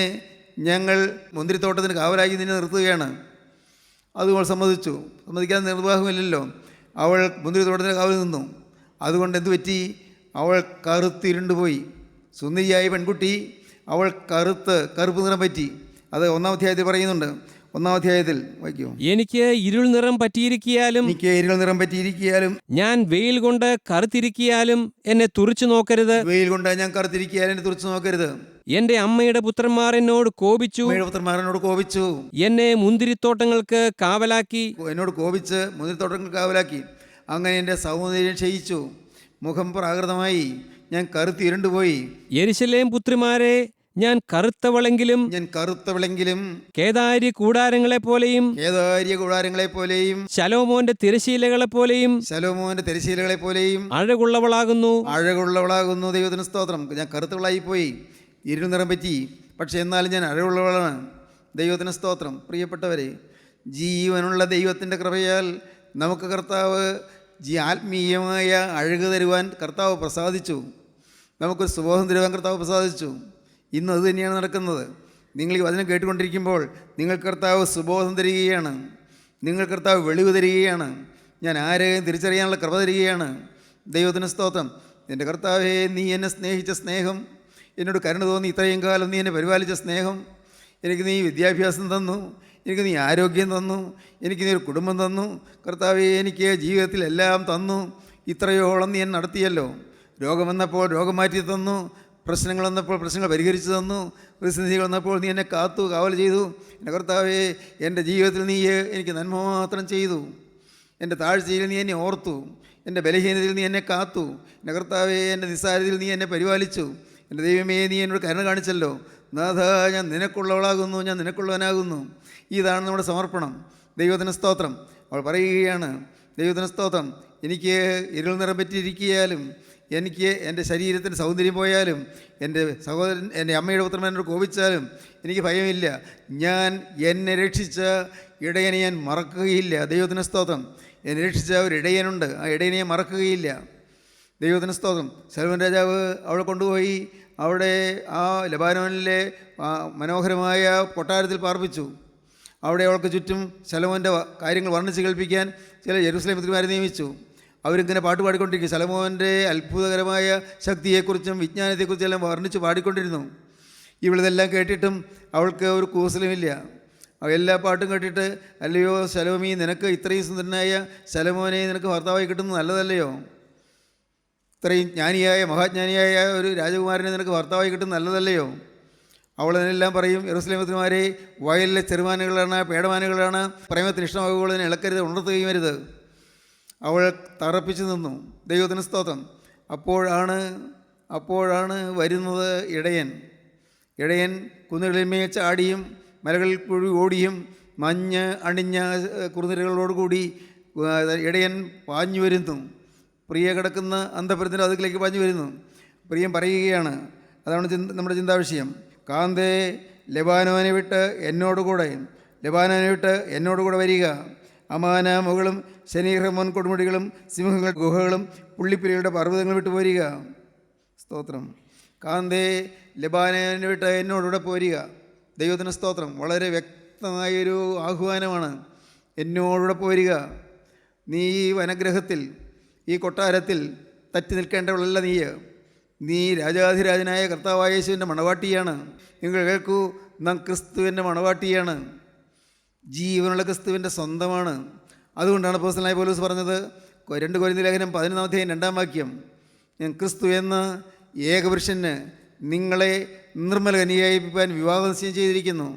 ഞങ്ങൾ മുന്തിരിത്തോട്ടത്തിന് കാവലാക്കി നിന്നെ നിർത്തുകയാണ്. അതുകൊണ്ട് സമ്മതിക്കാൻ നിർവാഹമില്ലല്ലോ. അവൾ മുന്തിരിത്തോട്ടത്തിന് കാവൽ നിന്നു. അതുകൊണ്ട് എന്തു പറ്റി? അവൾ കറുത്തിരുണ്ടുപോയി. സുന്ദരിയായ പെൺകുട്ടി, അവൾ കറുപ്പ് നിറം പറ്റി. അത് 1-ാം അധ്യായത്തിൽ പറയുന്നുണ്ട്. 1-ാം അധ്യായത്തിൽ വായിക്കൂ. എനിക്ക് ഇരുൾ നിറം പറ്റിയിരിക്കിയാലും ഞാൻ വെയിൽ കൊണ്ട് കറുത്തിരിക്കിയാലും എന്നെ തുറിച്ചു നോക്കരുത്. വെയിൽ കൊണ്ട് ഞാൻ കറുത്തിരിക്കിയാലും എന്നെ തുറിച്ചു നോക്കരുത്. എന്റെ അമ്മയുടെ പുത്രന്മാർ എന്നോട് കോപിച്ചു. എന്നെ മുന്തിരിത്തോട്ടങ്ങൾക്ക് കാവലാക്കി. അങ്ങനെ എൻ്റെ സൗന്ദര്യം ക്ഷയിച്ചു. മുഖം പ്രാകൃതമായി. ഞാൻ കറുത്തിരുണ്ടുപോയി. യെരുശലേം പുത്രിമാരെ, ഞാൻ കറുത്തവളെങ്കിലും കേദാര്യ കൂടാരങ്ങളെ പോലെയും ശലോമോന്റെ തിരശീലകളെ പോലെയും അഴകുള്ളവളാകുന്നു. ദൈവത്തിന് സ്തോത്രം. ഞാൻ കറുത്തവളായി പോയി, ഇരുൾ നിറം പറ്റി, പക്ഷെ എന്നാലും ഞാൻ അഴകുള്ളവളാണ്. ദൈവത്തിന് സ്തോത്രം. പ്രിയപ്പെട്ടവരെ, ജീവനുള്ള ദൈവത്തിൻ്റെ കൃപയാൽ നമുക്ക് കർത്താവ് ആത്മീയമായ അഴക് തരുവാൻ കർത്താവ് പ്രസാദിച്ചു. നമുക്കൊരു സുബോധം തരുവാൻ കർത്താവ് പ്രസാദിച്ചു. ഇന്ന് അത് തന്നെയാണ് നടക്കുന്നത്. നിങ്ങൾ ഈ വചനം കേട്ടുകൊണ്ടിരിക്കുമ്പോൾ നിങ്ങൾ കർത്താവ് സുബോധം തരികയാണ്. നിങ്ങൾ കർത്താവ് വെളിവ് തരികയാണ്. ഞാൻ ആരെയും തിരിച്ചറിയാനുള്ള കൃപ തരികയാണ്. ദൈവത്തിന് സ്തോത്രം. എൻ്റെ കർത്താവേ, നീ എന്നെ സ്നേഹിച്ച സ്നേഹം, എന്നോട് കരുണ തോന്നി ഇത്രയും കാലം നീ എന്നെ പരിപാലിച്ച സ്നേഹം, എനിക്ക് നീ വിദ്യാഭ്യാസം തന്നു, എനിക്ക് നീ ആരോഗ്യം തന്നു, എനിക്ക് നീ ഒരു കുടുംബം തന്നു. കർത്താവേ, എനിക്ക് ജീവിതത്തിൽ എല്ലാം തന്നു. ഇത്രയോളം നീ എന്നെ നടത്തിയല്ലോ. രോഗം വന്നപ്പോൾ രോഗം മാറ്റി തന്നു. പ്രശ്നങ്ങൾ വന്നപ്പോൾ പ്രശ്നങ്ങൾ പരിഹരിച്ചു തന്നു. പ്രതിസന്ധികൾ വന്നപ്പോൾ നീ എന്നെ കാവൽ ചെയ്തു. എൻ്റെ കർത്താവേ, എൻ്റെ ജീവിതത്തിൽ നീ എനിക്ക് നന്മ മാത്രം ചെയ്തു. എൻ്റെ താഴ്ചയിൽ നീ എന്നെ ഓർത്തു. എൻ്റെ ബലഹീനതയിൽ നീ എന്നെ കാത്തു. എൻ്റെ കർത്താവേ, എൻ്റെ നിസ്സാരതയിൽ നീ എന്നെ പരിപാലിച്ചു. എൻ്റെ ദൈവമേ, നീ എന്നോട് കരുണ കാണിച്ചല്ലോ. നാഥ, ഞാൻ നിനക്കുള്ളവളാകുന്നു, ഞാൻ നിനക്കുള്ളവനാകുന്നു. ഇതാണ് നമ്മുടെ സമർപ്പണം. ദൈവത്തിന് സ്തോത്രം. അവൾ പറയുകയാണ്, ദൈവത്തിന് സ്തോത്രം, എനിക്ക് ഇരുൾ നിറം പറ്റിയിരിക്കിയാലും, എനിക്ക് എൻ്റെ ശരീരത്തിൻ്റെ സൗന്ദര്യം പോയാലും, എൻ്റെ സഹോദരൻ എൻ്റെ അമ്മയുടെ പുത്രൻ എന്നോട് കോപിച്ചാലും എനിക്ക് ഭയമില്ല. ഞാൻ എന്നെ രക്ഷിച്ച ഇടയനെ ഞാൻ മറക്കുകയില്ല. ദൈവത്തിന് സ്തോത്രം. എന്നെ രക്ഷിച്ച ഒരു ഇടയനുണ്ട്. ആ ഇടയനെ ഞാൻ മറക്കുകയില്ല. ദൈവത്തിന് സ്തോത്രം. ശലോമോൻ രാജാവ് അവളെ കൊണ്ടുപോയി അവിടെ ആ ലബാനോനിലെ മനോഹരമായ കൊട്ടാരത്തിൽ പാർപ്പിച്ചു. അവിടെ അവൾക്ക് ചുറ്റും ശലോമോൻ്റെ കാര്യങ്ങൾ വർണ്ണിച്ച് കേൾപ്പിക്കാൻ ചില യെരൂശലേം പുത്രിമാരെ നിയമിച്ചു. അവരിങ്ങനെ പാട്ട് പാടിക്കൊണ്ടിരിക്കും. ശലോമോൻ്റെ അത്ഭുതകരമായ ശക്തിയെക്കുറിച്ചും വിജ്ഞാനത്തെക്കുറിച്ചും എല്ലാം വർണ്ണിച്ച് പാടിക്കൊണ്ടിരുന്നു. ഇവളിതെല്ലാം കേട്ടിട്ടും അവൾക്ക് ഒരു കൂസലുമില്ല. എല്ലാ പാട്ടും കേട്ടിട്ട്, അല്ലയോ ശലോമി, നിനക്ക് ഇത്രയും സുന്ദരനായ ശലോമോനെ നിനക്ക് ഭർത്താവായി കിട്ടുന്നത് നല്ലതല്ലയോ? ഇത്രയും ജ്ഞാനിയായ മഹാജ്ഞാനിയായ ഒരു രാജകുമാരനെ നിനക്ക് ഭർത്താവായി കിട്ടുന്നത് നല്ലതല്ലയോ? അവളതിനെല്ലാം പറയും, യെരൂശലേം പുത്രിമാരെ, വയലിലെ ചെറുമാനുകളാണ്, പേടമാനുകളാണ്, പ്രേമത്തിന് ഇഷ്ടമാകുമ്പോൾ ഇളക്കരുത്, ഉണർത്തുകയും വരുത്. അവൾ തറപ്പിച്ചു നിന്നു. ദൈവത്തിന് സ്തോത്രം. അപ്പോഴാണ് വരുന്നത് ഇടയൻ കുന്നുകളിന്മേൽ ചാടിയും മലകളിൽ കുഴി ഓടിയും മഞ്ഞ് അണിഞ്ഞ കുറുനിരകളോടുകൂടി ഇടയൻ പാഞ്ഞു വരുന്നു. പ്രിയ കിടക്കുന്ന അന്തപുരത്തിൻ്റെ അതിലേക്ക് പാഞ്ഞു വരുന്നു. പ്രിയം പറയുകയാണ്, അതാണ് നമ്മുടെ ചിന്താവിഷയം. കാന്തേ, ലെബാനോനെ വിട്ട് എന്നോടുകൂടെ വരിക. അമാന മുകളും ശനീഹമോൻ കൊടുമുടികളും സിംഹങ്ങൾ ഗുഹകളും പുള്ളിപ്പുലികളുടെ പർവ്വതങ്ങൾ വിട്ടു പോരുക. സ്തോത്രം. കാന്തേ, ലെബാനോനെ വിട്ട് എന്നോടുകൂടെ പോരുക. ദൈവത്തിന് സ്തോത്രം. വളരെ വ്യക്തമായൊരു ആഹ്വാനമാണ്. എന്നോടുകൂടെ പോരുക. നീ ഈ വനഗ്രഹത്തിൽ, ഈ കൊട്ടാരത്തിൽ തറ്റി നിൽക്കേണ്ടവളല്ല. നീ രാജാധിരാജനായ കർത്താവായ യേശുവിൻ്റെ മണവാട്ടിയാണ്. നിങ്ങൾ കേൾക്കൂ, നാം ക്രിസ്തുവിൻ്റെ മണവാട്ടിയാണ്. ജീവനുള്ള ക്രിസ്തുവിൻ്റെ സ്വന്തമാണ്. അതുകൊണ്ടാണ് അപ്പോസ്തലനായ പൗലോസ് പറഞ്ഞത്, 2 കൊരിന്ത്യർ ലേഖനം 11-ാം അധ്യായം 2-ാം വാക്യം, ഞാൻ ക്രിസ്തു എന്ന ഏകപുരുഷന് നിങ്ങളെ നിർമ്മല കന്യകയായിപ്പിക്കാൻ വിവാഹ നിശ്ചയം ചെയ്തിരിക്കുന്നു.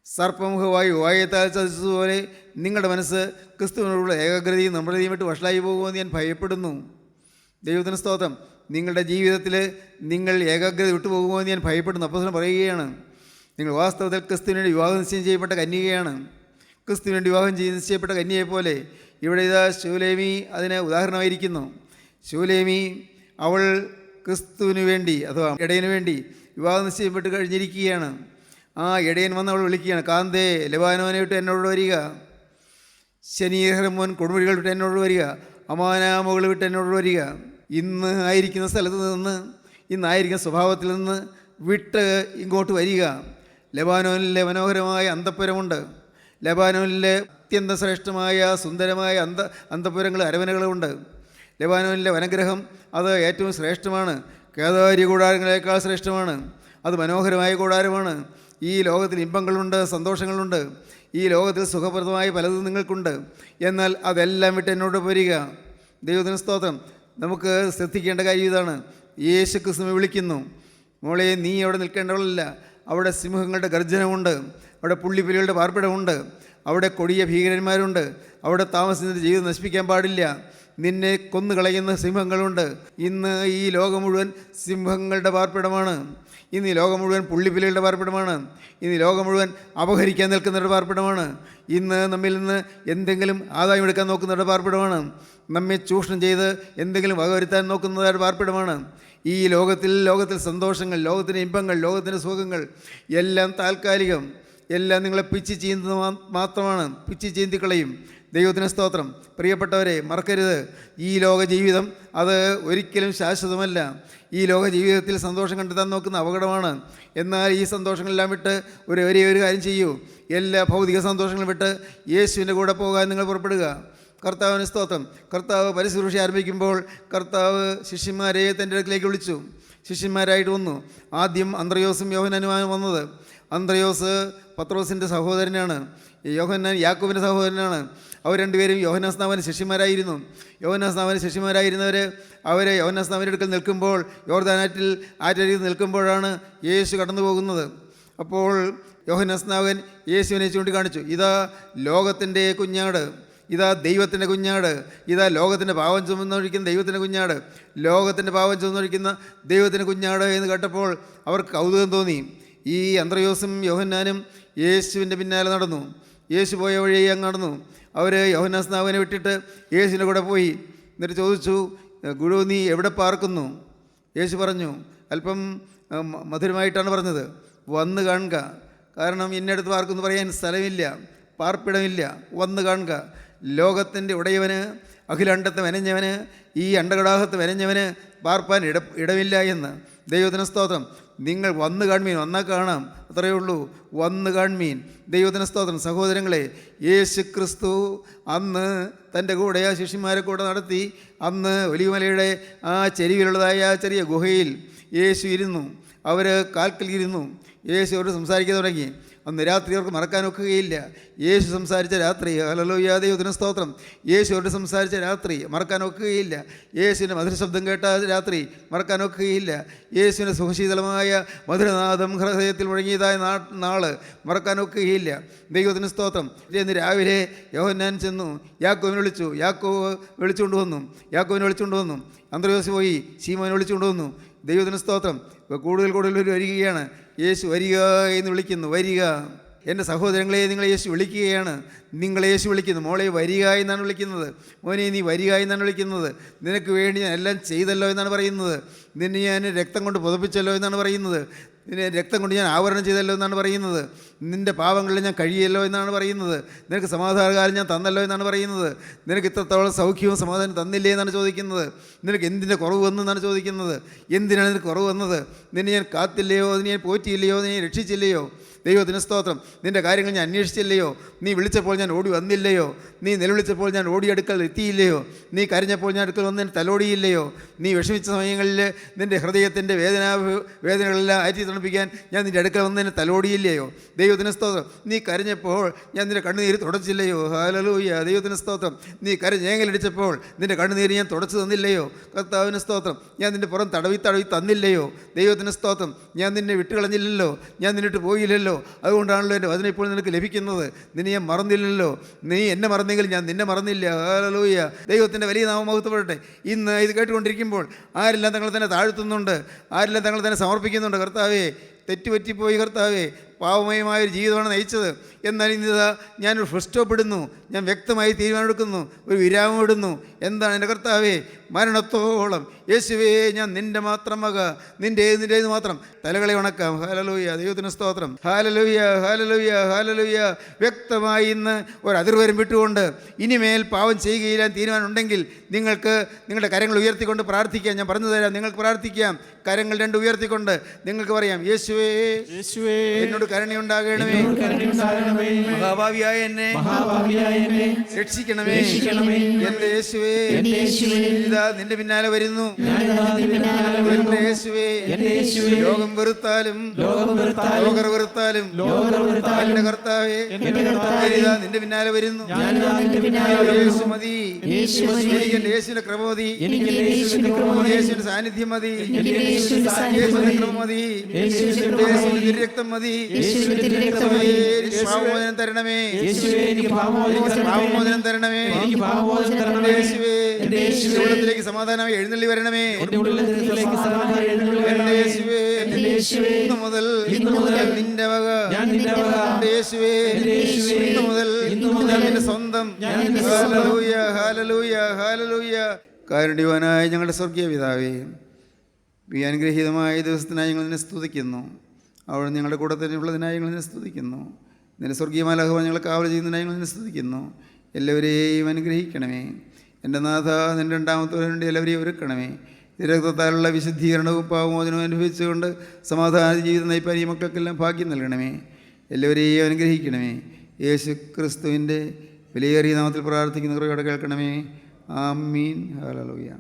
സർപ്പമുഖമായി വായത്താൽ ചതിച്ചതുപോലെ നിങ്ങളുടെ മനസ്സ് ക്രിസ്തുവിനോടുള്ള ഏകാഗ്രതയും നിർമ്മലതയും വിട്ട് വഷളായി പോകുമെന്ന് ഞാൻ ഭയപ്പെടുന്നു. ദൈവത്തിന് സ്തോത്രം. നിങ്ങളുടെ ജീവിതത്തിൽ നിങ്ങൾ ഏകാഗ്രത വിട്ടുപോകുമോ എന്ന് ഞാൻ ഭയപ്പെടുന്നു. അപ്പോസ്തലൻ പറയുകയാണ്, നിങ്ങൾ വാസ്തവത്തിൽ ക്രിസ്തുവിന് വേണ്ടി വിവാഹം നിശ്ചയം ചെയ്യപ്പെട്ട കന്യകയാണ്. ക്രിസ്തുവിന് വേണ്ടി വിവാഹം നിശ്ചയപ്പെട്ട കന്യകയെപ്പോലെ ഇവിടെ ഇതാ ശൂലേമി അതിന് ഉദാഹരണമായിരിക്കുന്നു. ശൂലേമി അവൾ ക്രിസ്തുവിന് വേണ്ടി അഥവാ ഇടയന് വേണ്ടി വിവാഹം നിശ്ചയപ്പെട്ട് കഴിഞ്ഞിരിക്കുകയാണ്. ആ ഇടയൻ വന്ന് അവൾ വിളിക്കുകയാണ്, കാന്തേ ലെബാനോനെ വിട്ട് എന്നോട് വരിക, ശനീഹർമോൻ കൊടുമുടികൾ വിട്ട് എന്നോട് വരിക, അമാനാമുകൾ വിട്ട് എന്നോട് വരിക. ഇന്ന് ആയിരിക്കുന്ന സ്ഥലത്ത് നിന്ന്, ഇന്നായിരിക്കുന്ന സ്വഭാവത്തിൽ നിന്ന് വിട്ട് ഇങ്ങോട്ട് വരിക. ലെബാനോനിലെ മനോഹരമായ അന്തഃപുരമുണ്ട്. ലെബാനോനിലെ അത്യന്തം ശ്രേഷ്ഠമായ സുന്ദരമായ അന്തഃപുരങ്ങൾ, അരവനകളുമുണ്ട്. ലെബാനോനിലെ വനഗ്രഹം അത് ഏറ്റവും ശ്രേഷ്ഠമാണ്. കേദാരി കൂടാരങ്ങളേക്കാൾ ശ്രേഷ്ഠമാണ്. അത് മനോഹരമായ കൂടാരമാണ്. ഈ ലോകത്തിൽ ഇമ്പങ്ങളുണ്ട്, സന്തോഷങ്ങളുണ്ട്. ഈ ലോകത്തിൽ സുഖപ്രദമായ പലതും നിങ്ങൾക്കുണ്ട്. എന്നാൽ അതെല്ലാം വിട്ട് എന്നോട് വരിക. ദൈവത്തിന് സ്തോത്രം. നമുക്ക് ശ്രദ്ധിക്കേണ്ട കാര്യം ഇതാണ്. യേശു ക്രിസ്തുവിനെ വിളിക്കുന്നു, മോളെ നീ അവിടെ നിൽക്കേണ്ടവളല്ല. അവിടെ സിംഹങ്ങളുടെ ഗർജനമുണ്ട്, അവിടെ പുള്ളിപ്പുലികളുടെ പാർപ്പിടമുണ്ട്, അവിടെ കൊടിയ ഭീകരന്മാരുണ്ട്. അവിടെ താമസിച്ചിട്ട് ജീവിതം നശിപ്പിക്കാൻ പാടില്ല. നിന്നെ കൊന്നുകളയുന്ന സിംഹങ്ങളുണ്ട്. ഇന്ന് ഈ ലോകം മുഴുവൻ സിംഹങ്ങളുടെ പാർപ്പിടമാണ്. ഇന്ന് ഈ ലോകം മുഴുവൻ പുള്ളിപ്പുലികളുടെ പാർപ്പിടമാണ്. ഇന്ന് ഈ ലോകം മുഴുവൻ അപഹരിക്കാൻ നിൽക്കുന്നവരുടെ പാർപ്പിടമാണ്. ഇന്ന് നമ്മിൽ നിന്ന് എന്തെങ്കിലും ആദായം എടുക്കാൻ നോക്കുന്നവരുടെ പാർപ്പിടമാണ്. നമ്മെ ചൂഷണം ചെയ്ത് എന്തെങ്കിലും വകവരുത്താൻ നോക്കുന്നവരുടെ പാർപ്പിടമാണ്. ഈ ലോകത്തിൽ സന്തോഷങ്ങൾ, ലോകത്തിൻ്റെ ഇമ്പങ്ങൾ, ലോകത്തിൻ്റെ സുഖങ്ങൾ എല്ലാം താൽക്കാലികം. എല്ലാം നിങ്ങളെ പിച്ചി ചീന്തുന്നത് മാത്രമാണ്. പിച്ചി ചീന്തിക്കളയും. ദൈവത്തിന് സ്തോത്രം. പ്രിയപ്പെട്ടവരെ, മറക്കരുത്, ഈ ലോക ജീവിതം അത് ഒരിക്കലും ശാശ്വതമല്ല. ഈ ലോക ജീവിതത്തിൽ സന്തോഷം കണ്ടെത്താൻ നോക്കുന്ന അപകടമാണ്. എന്നാൽ ഈ സന്തോഷങ്ങളെല്ലാം വിട്ട് ഒരു കാര്യം ചെയ്യൂ. എല്ലാ ഭൗതിക സന്തോഷങ്ങളും വിട്ട് യേശുവിൻ്റെ കൂടെ പോകാൻ നിങ്ങൾ പുറപ്പെടുക. കർത്താവിന് സ്തോത്രം. കർത്താവ് പരിശുശ്രൂഷ ആരംഭിക്കുമ്പോൾ കർത്താവ് ശിഷ്യന്മാരെ തൻ്റെ അടുക്കിലേക്ക് വിളിച്ചു. ശിഷ്യന്മാരായിട്ട് വന്നു. ആദ്യം അന്ത്രയോസും യോഹന്നാനുമാണ് വന്നത്. അന്ത്രയോസ് പത്രോസിൻ്റെ സഹോദരനാണ്. യോഹന്നാൻ യാക്കോബിൻ്റെ സഹോദരനാണ്. അവർ രണ്ടുപേരും യോഹന്നാൻ സ്നാപകൻ്റെ ശിഷ്യന്മാരായിരുന്നു. യോഹന്നാൻ സ്നാപകൻ്റെ ശിഷ്യന്മാരായിരുന്നവർ അവരെ യോഹന്നാൻ സ്നാപകൻ്റെ അടുക്കൽ നിൽക്കുമ്പോൾ, യോർദാനാറ്റിൽ ആറ്റരിയിൽ നിൽക്കുമ്പോഴാണ് യേശു കടന്നു പോകുന്നത്. അപ്പോൾ യോഹന്നാൻ സ്നാപകൻ യേശുവിനെ ചൂണ്ടിക്കാണിച്ചു, ഇതാ ലോകത്തിൻ്റെ കുഞ്ഞാട്, ഇതാ ദൈവത്തിൻ്റെ കുഞ്ഞാട്, ഇതാ ലോകത്തിൻ്റെ പാവം ചുമന്നൊഴിക്കുന്ന ദൈവത്തിൻ്റെ കുഞ്ഞാട്, ലോകത്തിൻ്റെ പാവം ചുമന്നൊഴിക്കുന്ന ദൈവത്തിൻ്റെ കുഞ്ഞാട് എന്ന് കേട്ടപ്പോൾ അവർക്ക് കൗതുകം തോന്നി. ഈ അന്ത്രയോസും യോഹന്നാനും യേശുവിൻ്റെ പിന്നാലെ നടന്നു. യേശു പോയ വഴി അങ്ങ് നടന്നു. അവർ യോഹന്നാൻ സ്നാപകനെ വിട്ടിട്ട് യേശുവിൻ്റെ കൂടെ പോയി. എന്നിട്ട് ചോദിച്ചു, ഗുരു നീ എവിടെ പാർക്കുന്നു? യേശു പറഞ്ഞു, അല്പം മധുരമായിട്ടാണ് പറഞ്ഞത്, വന്ന് കാണുക. കാരണം എന്നടുത്ത് പാർക്കുമെന്ന് പറയാൻ സ്ഥലമില്ല, പാർപ്പിടമില്ല. വന്ന് കാണുക. ലോകത്തിൻ്റെ ഉടയവന്, അഖിലണ്ടത്തെ മെനഞ്ഞവന്, ഈ അണ്ടകടാഹത്ത് മെനഞ്ഞവന് പാർപ്പാൻ ഇടമില്ല എന്ന്. ദൈവത്തിന് സ്തോത്രം. നിങ്ങൾ വന്ന് കാൺമീൻ, വന്നാൽ കാണാം, അത്രയേ ഉള്ളൂ. വന്ന് കാൺമീൻ. ദൈവത്തിന് സ്തോത്രം. സഹോദരങ്ങളെ, യേശു ക്രിസ്തു അന്ന് തൻ്റെ കൂടെ ആ ശിഷ്യന്മാരെ കൂടെ നടത്തി. അന്ന് ഒലിവുമലയുടെ ആ ചെരിവിലുള്ളതായ ആ ചെറിയ ഗുഹയിൽ യേശു ഇരുന്നു. അവർ കാൽക്കൽ ഇരുന്നു. യേശു അവരോട് സംസാരിക്കാൻ തുടങ്ങി. അന്ന് രാത്രി അവർക്ക് മറക്കാനൊക്കുകയില്ല. യേശു സംസാരിച്ച രാത്രി, ഹല്ലേലൂയ, ദൈവത്തിന് സ്തോത്രം. യേശു അവരോട് സംസാരിച്ച രാത്രി മറക്കാനൊക്കുകയില്ല. യേശുവിൻ്റെ മധുര ശബ്ദം കേട്ട രാത്രി മറക്കാനൊക്കുകയില്ല. യേശുവിൻ്റെ സുഖശീതളമായ മധുരനാഥം ഹൃദയത്തിൽ മുഴങ്ങിയതായ നാള് മറക്കാനൊക്കുകയില്ല. ദൈവത്തിന് സ്തോത്രം. ഇന്ന് രാവിലെ യോഹന്നാൻ ചെന്നു, യാക്കോബിനെ വിളിച്ചു. യാക്കോബിനെ വിളിച്ചുകൊണ്ട് വന്നു. അന്ത്രയോസ് പോയി ശീമോനെ വിളിച്ചുകൊണ്ട് വന്നു. ദൈവത്തിന് സ്തോത്രം. കൂടുതൽ വരികയാണ്. യേശു വരിക എന്ന് വിളിക്കുന്നു. വരിക. എൻ്റെ സഹോദരങ്ങളെ, നിങ്ങളെ യേശു വിളിക്കുകയാണ്. നിങ്ങളെ യേശു വിളിക്കുന്നു. മോളെ വരിക എന്നാണ് വിളിക്കുന്നത്. മോനെ നീ വരിക എന്നാണ് വിളിക്കുന്നത്. നിനക്ക് വേണ്ടി ഞാൻ എല്ലാം ചെയ്തല്ലോ എന്നാണ് പറയുന്നത്. നിന്നെ ഞാൻ രക്തം കൊണ്ട് പുതപ്പിച്ചല്ലോ എന്നാണ് പറയുന്നത്. നിന്നെ രക്തം കൊണ്ട് ഞാൻ ആവരണം ചെയ്തല്ലോ എന്നാണ് പറയുന്നത്. നിൻ്റെ പാവങ്ങളിൽ ഞാൻ കഴിയല്ലോ എന്നാണ് പറയുന്നത്. നിനക്ക് സമാധാനകാലം ഞാൻ തന്നല്ലോ എന്നാണ് പറയുന്നത്. നിനക്ക് ഇത്രത്തോളം സൗഖ്യവും സമാധാനം തന്നില്ലേ എന്നാണ് ചോദിക്കുന്നത്. നിനക്ക് എന്തിൻ്റെ കുറവ് വന്നെന്നാണ് ചോദിക്കുന്നത്. എന്തിനാണ് നിനക്ക് കുറവ് വന്നത്? നിന്നെ ഞാൻ കാത്തില്ലയോ? നിന്നെ ഞാൻ പോറ്റിയില്ലയോ? നിന്നെ രക്ഷിച്ചില്ലയോ? ദൈവത്തിന് സ്തോത്രം. നിൻ്റെ കാര്യങ്ങൾ ഞാൻ അന്വേഷിച്ചില്ലയോ? നീ വിളിച്ചപ്പോൾ ഞാൻ ഓടി വന്നില്ലയോ? നീ നിലവിളിച്ചപ്പോൾ ഞാൻ ഓടി അടുക്കൽ എത്തിയില്ലയോ? നീ കരഞ്ഞപ്പോൾ ഞാൻ അടുക്കൽ വന്ന് തലോടിയില്ലയോ? നീ വിഷമിച്ച സമയങ്ങളിൽ നിൻ്റെ ഹൃദയത്തിൻ്റെ വേദനകളെല്ലാം ആറ്റി തണുപ്പിക്കാൻ ഞാൻ നിൻ്റെ അടുക്കൽ വന്ന് നിന്നെ തലോടിയില്ലയോ? ദൈവത്തിന് സ്തോത്രം. നീ കരഞ്ഞപ്പോൾ ഞാൻ നിൻ്റെ കണ്ണുനീര് തുടച്ചില്ലയോ? ഹല്ലേലൂയ, ദൈവത്തിന് സ്തോത്രം. നീ ഞേങ്ങലടിച്ചപ്പോൾ നിൻ്റെ കണ്ണുനീര് ഞാൻ തുടച്ചു തന്നില്ലയോ? കർത്താവിന് സ്തോത്രം. ഞാൻ നിൻ്റെ പുറം തടവി തന്നില്ലയോ? ദൈവത്തിന് സ്തോത്രം. ഞാൻ നിന്നെ വിട്ടുകളഞ്ഞില്ലല്ലോ, ഞാൻ നിന്നിട്ട് പോയില്ലല്ലോ. മറന്നില്ലല്ലോ, അതുകൊണ്ടാണല്ലോ എൻ്റെ വചനം ഇപ്പോൾ നിനക്ക് ലഭിക്കുന്നത്. നിന്നെ ഞാൻ മറന്നില്ലല്ലോ, നീ എന്നെ മറന്നെങ്കിൽ ഞാൻ നിന്നെ മറന്നില്ല. ഹല്ലേലൂയ. ദൈവത്തിൻ്റെ വലിയ നാമം മഹത്വപ്പെടട്ടെ. ഇന്ന് ഇത് കേട്ടുകൊണ്ടിരിക്കുമ്പോൾ ആരെല്ലാം തങ്ങൾ തന്നെ താഴ്ത്തുന്നുണ്ട്, ആരെല്ലാം തങ്ങൾ തന്നെ സമർപ്പിക്കുന്നുണ്ട്. കർത്താവേ, തെറ്റുപറ്റിപ്പോയി കർത്താവേ, പാവമയമായൊരു ജീവിതമാണ് നയിച്ചത്. എന്നാൽ ഇന്നിതാ ഞാനൊരു ഫുൾ സ്റ്റോപ്പ് ഇടുന്നു, ഞാൻ വ്യക്തമായി തീരുമാനമെടുക്കുന്നു, ഒരു വിരാമം ഇടുന്നു. എന്താണ് എൻ്റെ കർത്താവേ? മരണത്തോളം യേശുവേ ഞാൻ നിൻ്റെ മാത്രം മക, നിൻ്റേത് മാത്രം. തലകളെ ഉണക്കാം. ഹല്ലേലൂയ. ദൈവത്തിന് സ്തോത്രം. Hallelujah, hallelujah, hallelujah. വ്യക്തമായി ഇന്ന് ഒരു അതിർവരം വിട്ടുകൊണ്ട് ഇനിമേൽ പാവം ചെയ്യുകയില്ല തീരുമാനം ഉണ്ടെങ്കിൽ നിങ്ങൾക്ക് നിങ്ങളുടെ കരങ്ങൾ ഉയർത്തിക്കൊണ്ട് പ്രാർത്ഥിക്കാം. ഞാൻ പറഞ്ഞു തരാം, നിങ്ങൾക്ക് പ്രാർത്ഥിക്കാം. കരങ്ങൾ രണ്ട് ഉയർത്തിക്കൊണ്ട് നിങ്ങൾക്ക് പറയാം, യേശുവേ എന്നോട് കരുണയുണ്ടാകണമേ, മഹാഭാവിയായ എന്നെ രക്ഷിക്കണമേ. എൻ്റെ യേശുവേ ഇതാ നിന്റെ പിന്നാലെ വരുന്നു. എൻ്റെ യേശുവേ ലോകം വെറുത്താലും ലോകർ വെറുത്താലും എൻ്റെ കർത്താവേ ഇതാ നിന്റെ പിന്നാലെ വരുന്നു. യേശു മതി, എൻ്റെ യേശുവിന്റെ കൃപ മതി, യേശുവിന്റെ സാന്നിധ്യം മതി, യേശുവിന്റെ കൃപ മതി, യേശുവിന്റെ തിരുരക്തം മതി. പാപമോചനം തരണമേ, പാപമോചനം തരണമേ. യേശുവേ ഉള്ളത്തിലേക്ക് സമാധാനമായി എഴുന്നള്ളി വരണമേ. എൻ്റെ യേശുവേ ഇന്നു മുതൽ നിന്റെ വക. യേശുവേ ഇന്നു മുതൽ നിന്റെ സ്വന്തം. Hallelujah, hallelujah, hallelujah. കാരുണ്യവാനായ ഞങ്ങളുടെ സ്വർഗീയ പിതാവേ, ഈ അനുഗ്രഹീതമായ ദിവസത്തിനായി ഞങ്ങൾ നിന്നെ സ്തുതിക്കുന്നു. അവിടെ ഞങ്ങളുടെ കൂടെ തന്നെ ഉള്ളതിനായി ഞങ്ങൾ നിന്നെ സ്തുതിക്കുന്നു. നിന്റെ സ്വർഗീയ മാലാഖമാർ ഞങ്ങളെ കാവൽ ചെയ്യുന്നതിനായി ഞങ്ങൾ നിന്നെ സ്തുതിക്കുന്നു. എല്ലാവരെയും അനുഗ്രഹിക്കണമേ. എൻ്റെ നാഥ, നിൻ്റെ രണ്ടാമത്തെ വേണ്ടി എല്ലാവരെയും ഒരുക്കണമേ. രക്തത്താലുള്ള വിശുദ്ധീകരണവും പാവമോചനവും അനുഭവിച്ചുകൊണ്ട് സമാധാന ജീവിതം നയിപ്പാൻ ഈ മക്കൾക്കെല്ലാം ഭാഗ്യം നൽകണമേ. എല്ലാവരെയും അനുഗ്രഹിക്കണമേ. യേശു ക്രിസ്തുവിൻ്റെ വിലയേറിയ നാമത്തിൽ പ്രാർത്ഥിക്കുന്ന കുറയോടെ കേൾക്കണമേ. ആമീൻ. ഹല്ലേലൂയ.